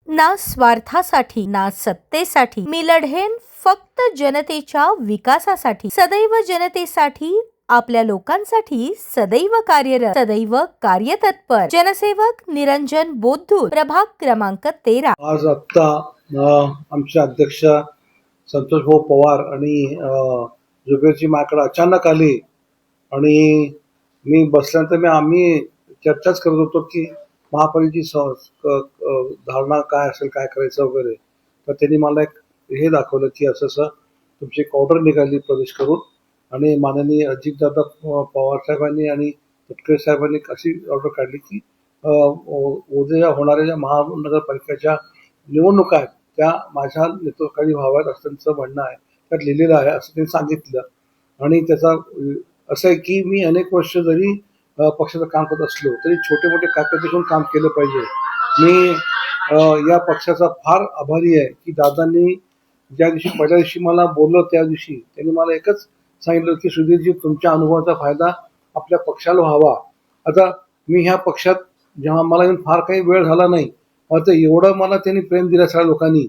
ना स्वार्थासाठी ना सत्तेसाठी मी लढेन फक्त जनतेच्या विकासासाठी, सदैव जनतेसाठी, आपल्या लोकांसाठी सदैव कार्यरत, सदैव कार्यतत्पर जनसेवक निरंजन बोद्धूर, प्रभाग क्रमांक 13। आज आत्ता आमचे अध्यक्ष संतोष भाऊ पवार आणि जुबेरजी माझ्याकडे अचानक आले आणि मी बसल्यानंतर आम्ही चर्चाच करत होतो की महापालिकेची धारणा काय असेल, काय करायचं वगैरे. तर त्यांनी मला एक हे दाखवलं की असं असं तुमची एक ऑर्डर निघाली प्रदेश करून आणि माननीय अजितदादा पवार साहेबांनी आणि तटकरे साहेबांनी अशी ऑर्डर काढली की उद्या होणाऱ्या ज्या महानगरपालिकेच्या निवडणुका आहेत त्या माझ्या नेतृत्वाखाली व्हाव्यात असं त्यांचं म्हणणं आहे, त्यात लिहिलेलं आहे असं त्यांनी सांगितलं. आणि त्याचा असं आहे की मी अनेक वर्ष जरी पक्षाचं काम करत असलो तरी छोटे मोठे कागद घेऊन काम केलं पाहिजे. मी या पक्षाचा फार आभारी आहे की दादांनी ज्या दिवशी पहिल्या दिवशी मला बोललं त्या दिवशी त्यांनी मला एकच सांगितलं की सुधीरजी तुमच्या अनुभवाचा फायदा आपल्या पक्षाला व्हावा. आता मी ह्या पक्षात जेव्हा मला येऊन फार काही वेळ झाला नाही, आता एवढं मला त्यांनी प्रेम दिलं सगळ्या लोकांनी,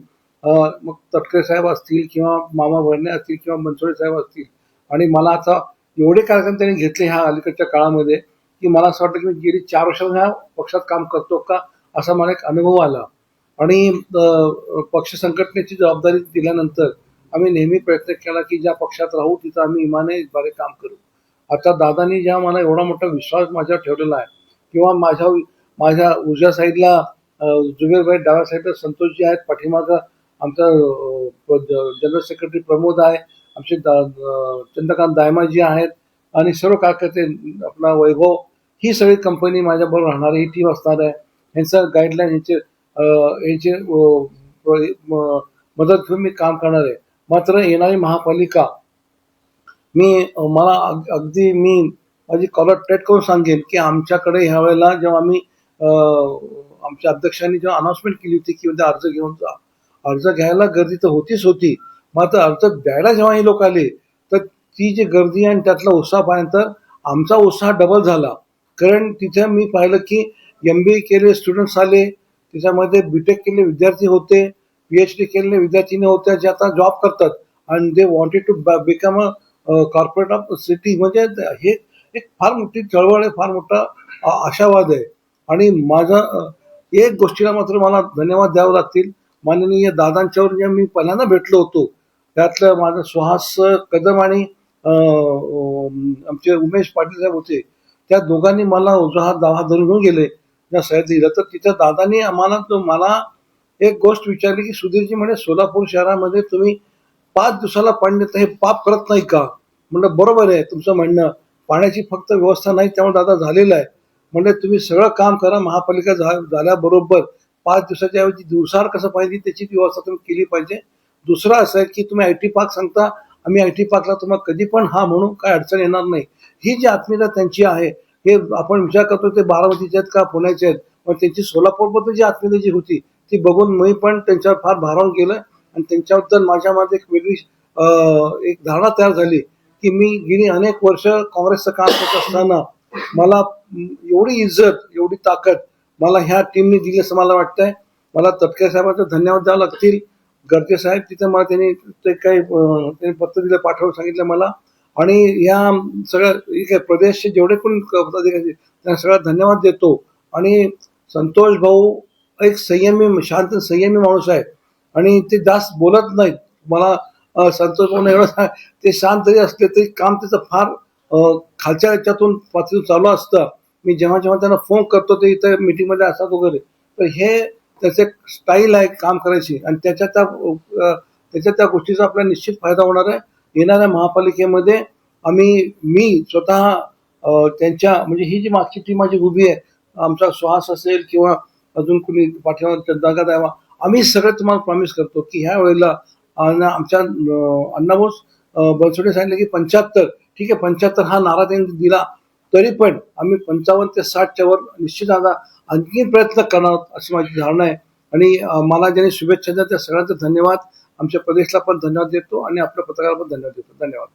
मग तटकरे साहेब असतील किंवा मामा भरणे असतील किंवा बनसोडे साहेब असतील, आणि मला आता एवढे कार्यक्रम त्यांनी घेतले ह्या अलीकडच्या काळामध्ये की मला असं वाटतं की मी गेली 4 वर्ष ह्या पक्षात काम करतो का असा मला एक अनुभव आला. आणि पक्ष संघटनेची जबाबदारी दिल्यानंतर आम्ही नेहमी प्रयत्न केला की ज्या पक्षात राहू तिथं आम्ही इमानदारीने काम करू. आता दादांनी जेव्हा मला एवढा मोठा विश्वास माझ्यावर ठेवलेला आहे किंवा माझ्या उजव्या साईडला जुबेरभाई, डाव्या साईडला संतोषजी आहेत, पाठीमागं आमचा जनरल सेक्रेटरी प्रमोद आहे, आमचे चंद्रकांत दायमाजी आहेत आणि सर्व कार्यकर्ते, आपला वैभव, ही सगळी कंपनी माझ्याबरोबर राहणार, ही टीम असणार आहे. ह्यांचं गाईडलाईन ह्यांचे मदत घेऊन मी काम करणार आहे. मात्र येणारी महापालिका मला अगदी मी माझी कॉलर टेट करून सांगेन की आमच्याकडे ह्या वेळेला जेव्हा आम्ही आमच्या अध्यक्षांनी जेव्हा अनाउन्समेंट केली होती की उद्या अर्ज घेऊन जा, अर्ज घ्यायला गर्दी तर होतीच होती, मात्र अर्ज द्यायला जेव्हा हे लोक आले तर ती जी गर्दी आणि त्यातला उत्साह पाहिल्यानंतर आमचा उत्साह डबल झाला. कारण तिथे मी पाहिलं की MBA केले स्टुडंट्स आले, त्याच्यामध्ये BTech केलेले विद्यार्थी होते, PhD केलेले विद्यार्थिनी होत्या जे आता जॉब करतात आणि they wanted to become a corporate of city. म्हणजे हे एक फार मोठी चळवळ आहे, फार मोठा आशावाद आहे. आणि माझा एक गोष्टीला मात्र मला धन्यवाद द्यावे लागतील, माननीय दादांच्यावर जे मी पहिल्यांदा भेटलो होतो त्यातलं माझं सुहास कदम आणि आमचे उमेश पाटील साहेब होते, त्या दोघांनी मला उजवा हात डावा हात धरून घेऊन गेले त्या सह्या दिलं. तर तिथं दादांनी मला एक गोष्ट विचारली की सुधीरजी म्हणे सोलापूर शहरामध्ये तुम्ही 5 दिवसाला पाणी देता, हे पाप करत नाही का? म्हणलं बरोबर आहे तुमचं म्हणणं, पाण्याची फक्त व्यवस्था नाही त्यामुळे दादा झालेलं आहे. म्हणजे तुम्ही सगळं काम करा, महापालिका झाल्याबरोबर 5 दिवसाच्या ऐवजी दिवसावर कसं पाहिजे त्याची व्यवस्था तुम्ही केली पाहिजे. दुसरं असं आहे की तुम्ही IT पार्क सांगता, आम्ही IT पार्कला तुम्हाला कधी पण हा म्हणून काय अडचण येणार नाही. ही जी आत्मीयता त्यांची आहे, हे आपण विचार करतो ते बारामतीचे आहेत का पुण्याचे आहेत, पण त्यांची सोलापूरबद्दल जी आत्मीयता जी होती ती बघून मी पण त्यांच्यावर फार भारावून गेलं आणि त्यांच्याबद्दल माझ्यामध्ये एक वेगळी एक धारणा तयार झाली की मी गेली अनेक वर्ष काँग्रेसचं काम करत असताना मला एवढी इज्जत, एवढी ताकद मला ह्या टीमने दिली असं मला वाटतंय. मला तटकरे साहेबांचा धन्यवाद द्यावं लागतील. गर्जे साहेब तिथे मला त्यांनी ते काही त्यांनी पत्र दिलं, पाठवून सांगितलं मला. आणि या सगळ्या प्रदेशचे जेवढे पण पदाधिकारी त्यांना सगळा धन्यवाद देतो. आणि संतोष भाऊ एक संयमी, शांत संयमी माणूस आहे आणि ते जास्त बोलत नाहीत. मला संतोष भाऊ एवढं ते शांत जरी असले तरी काम त्याचं फार खालच्या याच्यातून पातळीतून चालू असतं. मी जेव्हा त्यांना फोन करतो ते इथं मीटिंगमध्ये असतात वगैरे, तर हे त्याचे स्टाईल आहे काम करायची आणि त्याच्या त्या गोष्टीचा आपल्याला निश्चित फायदा होणार आहे. येणाऱ्या महापालिकेमध्ये मी स्वतः त्यांच्या म्हणजे ही जी मागची टीम माझी उभी आहे, आमचा सुहास असेल किंवा अजून कुणी पाठीमागे चंद्रकांत आहे, आम्ही सगळं तुम्हाला प्रॉमिस करतो की ह्या वेळेला आमच्या अण्णाभाऊ बनसोडे सांगितलं की 75, ठीक आहे 75 हा नारा त्यांनी दिला, तरी पण आम्ही 55 ते 60च्या वर निश्चित आता आणखी प्रयत्न करणार अशी माझी धारणा आहे. आणि मला ज्यांनी शुभेच्छा दिल्या त्या सगळ्यांचा धन्यवाद, आमच्या प्रदेशला पण धन्यवाद देतो आणि आपल्या पत्रकाराला पण धन्यवाद देतो. धन्यवाद.